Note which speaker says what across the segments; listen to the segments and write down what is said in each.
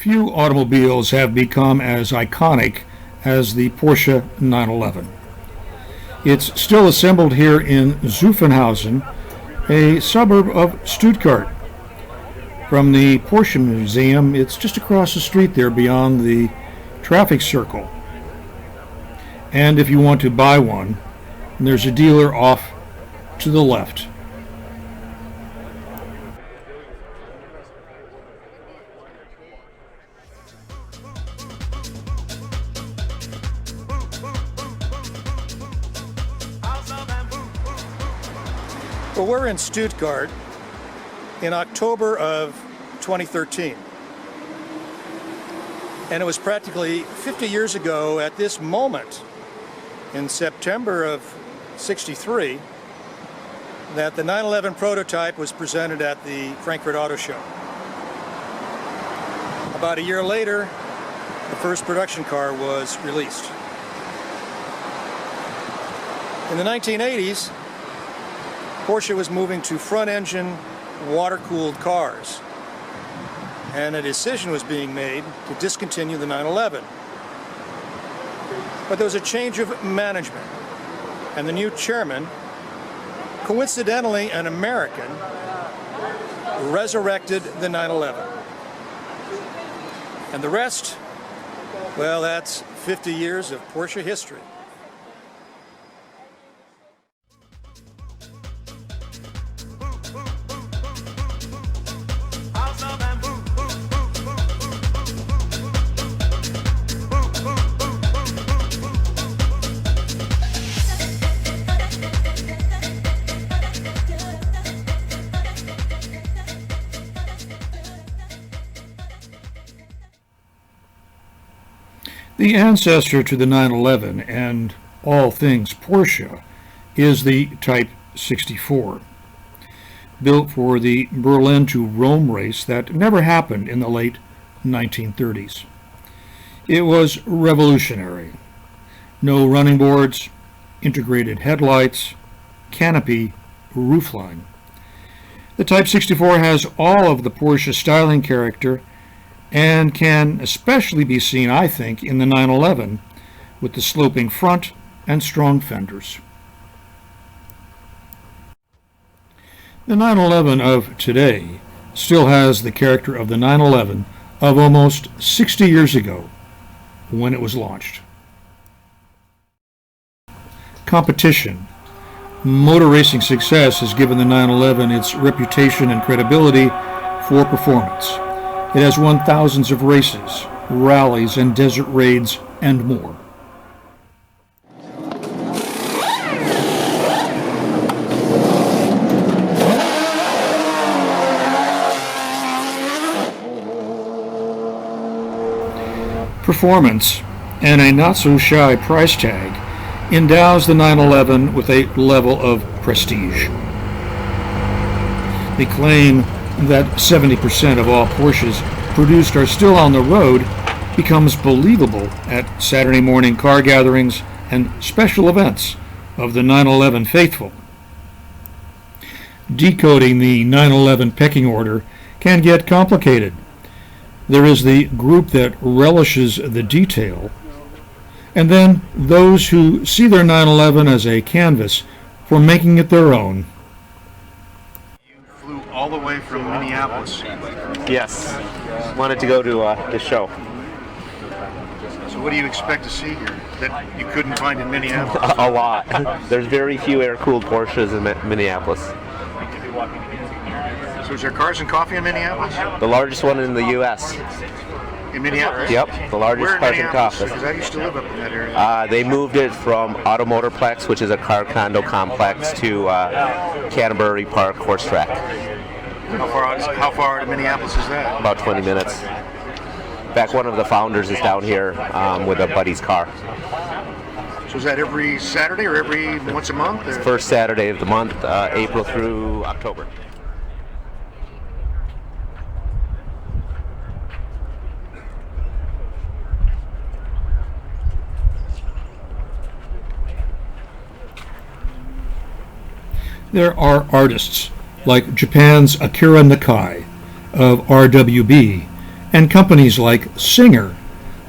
Speaker 1: Few automobiles have become as iconic as the Porsche 911. It's still assembled here in Zuffenhausen, a suburb of Stuttgart. From the Porsche Museum, it's just across the street there beyond the traffic circle. And if you want to buy one, there's a dealer off to the left. Well, we're in Stuttgart in October of 2013. And it was practically 50 years ago at this moment, in September of '63, that the 911 prototype was presented at the Frankfurt Auto Show. About a year later, the first production car was released. In the 1980s, Porsche was moving to front-engine, water-cooled cars, and a decision was being made to discontinue the 911. But there was a change of management, and the new chairman, coincidentally an American, resurrected the 911. And the rest, well, that's 50 years of Porsche history. The ancestor to the 911 and all things Porsche is the Type 64, built for the Berlin to Rome race that never happened in the late 1930s. It was revolutionary. No running boards, integrated headlights, canopy, roofline. The Type 64 has all of the Porsche styling character and can especially be seen, I think, in the 911 with the sloping front and strong fenders. The 911 of today still has the character of the 911 of almost 60 years ago when it was launched. Competition. Motor racing success has given the 911 its reputation and credibility for performance. It has won thousands of races, rallies, and desert raids, and more. Performance and a not-so-shy price tag endows the 911 with a level of prestige. They claim that 70% of all Porsches produced are still on the road becomes believable at Saturday morning car gatherings and special events of the 911 faithful. Decoding the 911 pecking order can get complicated. There is the group that relishes the detail, and then those who see their 911 as a canvas for making it their own.
Speaker 2: All the way from Minneapolis.
Speaker 3: Yes. Wanted to go to the show.
Speaker 2: So what do you expect to see here that you couldn't find in Minneapolis?
Speaker 3: A lot. There's very few air-cooled Porsches in Minneapolis.
Speaker 2: So is there cars and coffee in Minneapolis?
Speaker 3: The largest one in the U.S.
Speaker 2: In Minneapolis?
Speaker 3: Yep, the largest
Speaker 2: Where in
Speaker 3: cars and coffee.
Speaker 2: Because I used to live up in that area.
Speaker 3: They moved it from Automotorplex, which is a car condo complex, to Canterbury Park Horse Track.
Speaker 2: How far out of Minneapolis is that?
Speaker 3: About 20 minutes. In fact, one of the founders is down here with a buddy's car.
Speaker 2: So is that every Saturday or every once a month? Or?
Speaker 3: First Saturday of the month, April through October.
Speaker 1: There are artists like Japan's Akira Nakai of RWB and companies like Singer,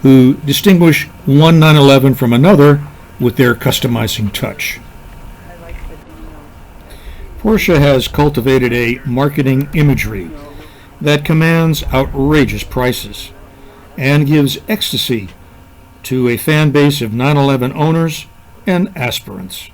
Speaker 1: who distinguish one 911 from another with their customizing touch. Porsche has cultivated a marketing imagery that commands outrageous prices and gives ecstasy to a fan base of 911 owners and aspirants.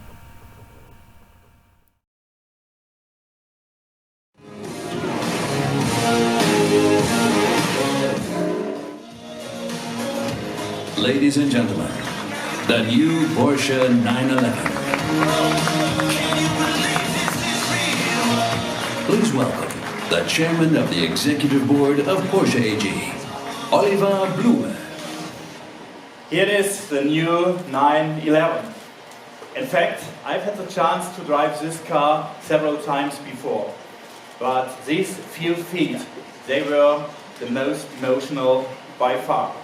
Speaker 4: Ladies and gentlemen, the new Porsche 911. Please welcome the chairman of the executive board of Porsche AG, Oliver Blume.
Speaker 5: Here is the new 911. In fact, I've had the chance to drive this car several times before, but these few feet, they were the most emotional by far.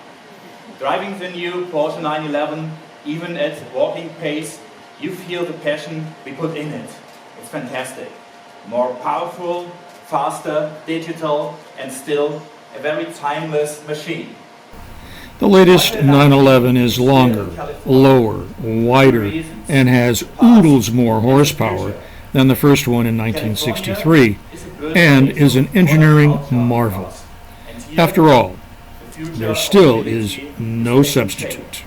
Speaker 5: Driving the new Porsche 911, even at walking pace, you feel the passion we put in it. It's fantastic. More powerful, faster, digital, and still a very timeless machine.
Speaker 1: The latest 911 is longer, lower, wider, and has oodles more horsepower than the first one in 1963, and is an engineering marvel. After all, there still is no substitute.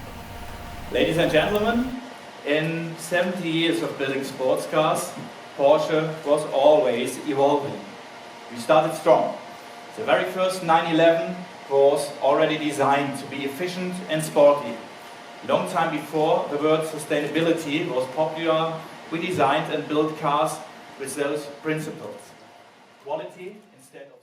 Speaker 5: Ladies and gentlemen, in 70 years of building sports cars, Porsche was always evolving. We started strong. The very first 911 was already designed to be efficient and sporty. Long time before the word sustainability was popular, we designed and built cars with those principles. Quality instead of